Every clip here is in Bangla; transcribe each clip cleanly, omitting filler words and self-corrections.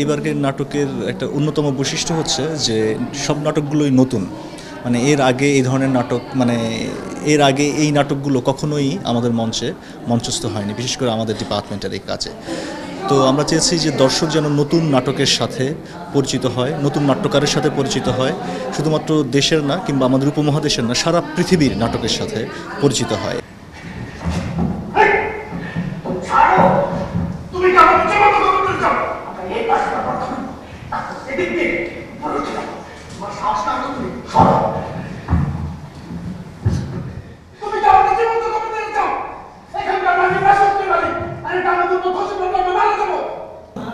এবারের নাটকের একটা অন্যতম বৈশিষ্ট্য হচ্ছে যে সব নাটকগুলোই নতুন। মানে এর আগে এই ধরনের নাটক এর আগে এই নাটকগুলো কখনোই আমাদের মঞ্চে মঞ্চস্থ হয়নি, বিশেষ করে আমাদের ডিপার্টমেন্টের এই কাজে। তো আমরা চেয়েছি যে দর্শক যেন নতুন নাটকের সাথে পরিচিত হয়, নতুন নাট্যকারের সাথে পরিচিত হয়, শুধুমাত্র দেশের না কিংবা আমাদের উপমহাদেশের না, সারা পৃথিবীর নাটকের সাথে পরিচিত হয়।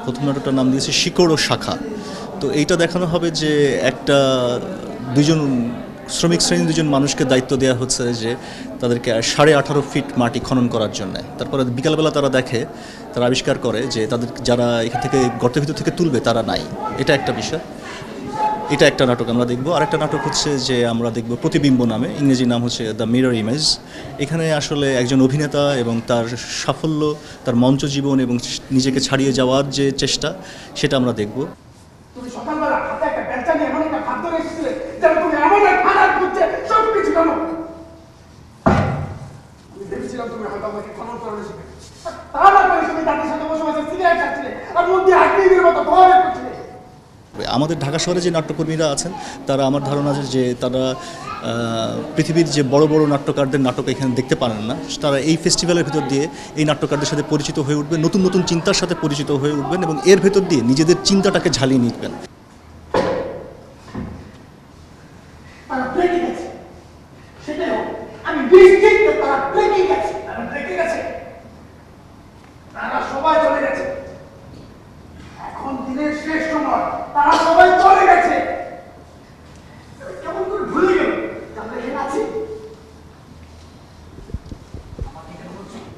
প্রথম নাটকটার নাম দিয়েছে শিকড় ও শাখা। তো এইটা দেখানো হবে যে দুজন শ্রমিক শ্রেণীর দুজন মানুষকে দায়িত্ব দেওয়া হচ্ছে যে তাদেরকে 18.5 ফিট মাটি খনন করার জন্য। তারপরে বিকালবেলা তারা আবিষ্কার করে যে তাদের যারা এখান থেকে গর্তের ভিতর থেকে তুলবে তারা নাই। এটা একটা বিষয়, এটা একটা নাটক আমরা দেখব। আরেকটা নাটক হচ্ছে যে আমরা দেখব প্রতিবিম্ব নামে, ইংরেজি নাম হচ্ছে দ্য মিরর ইমেজ। এখানে আসলে একজন অভিনেতা এবং তার সাফল্য, তার মঞ্চ জীবন এবং নিজেকে ছাড়িয়ে যাওয়ার যে চেষ্টা, সেটা আমরা দেখব। তুমি সকালবেলা হাতে একটা বেলচা নিয়ে এমন একটা ভাত ধরে এসেছিলে যেন তুমি এমন এক খানার খুঁজছে সব কিছু কেন। আমি ভেবেছিলাম তুমি হয়তো আমাকে খনন করে শিখবে, তা না করে তুমি তাদের সাথে বসে বসে সিগারেট খাচ্ছিলে আর মধ্যে আগ্নেয়গিরির মতো ধোয়া করছিলে। আমাদের ঢাকা শহরে যে নাট্যকর্মীরা আছেন তারা, আমার ধারণা যে তারা পৃথিবীর যে বড় বড় নাট্যকারদের নাটক এখানে দেখতে পারেন না, তারা এই ফেস্টিভ্যালের ভিতর দিয়ে এই নাট্যকারদের সাথে পরিচিত হয়ে উঠবেন, নতুন নতুন চিন্তার সাথে পরিচিত হয়ে উঠবেন এবং এর ভেতর দিয়ে নিজেদের চিন্তাটাকে ঝালিয়ে নিবেন। তারা ব্রেকিং আছে, সেটাই আমি নিশ্চিত তারা ব্রেকিং আছে।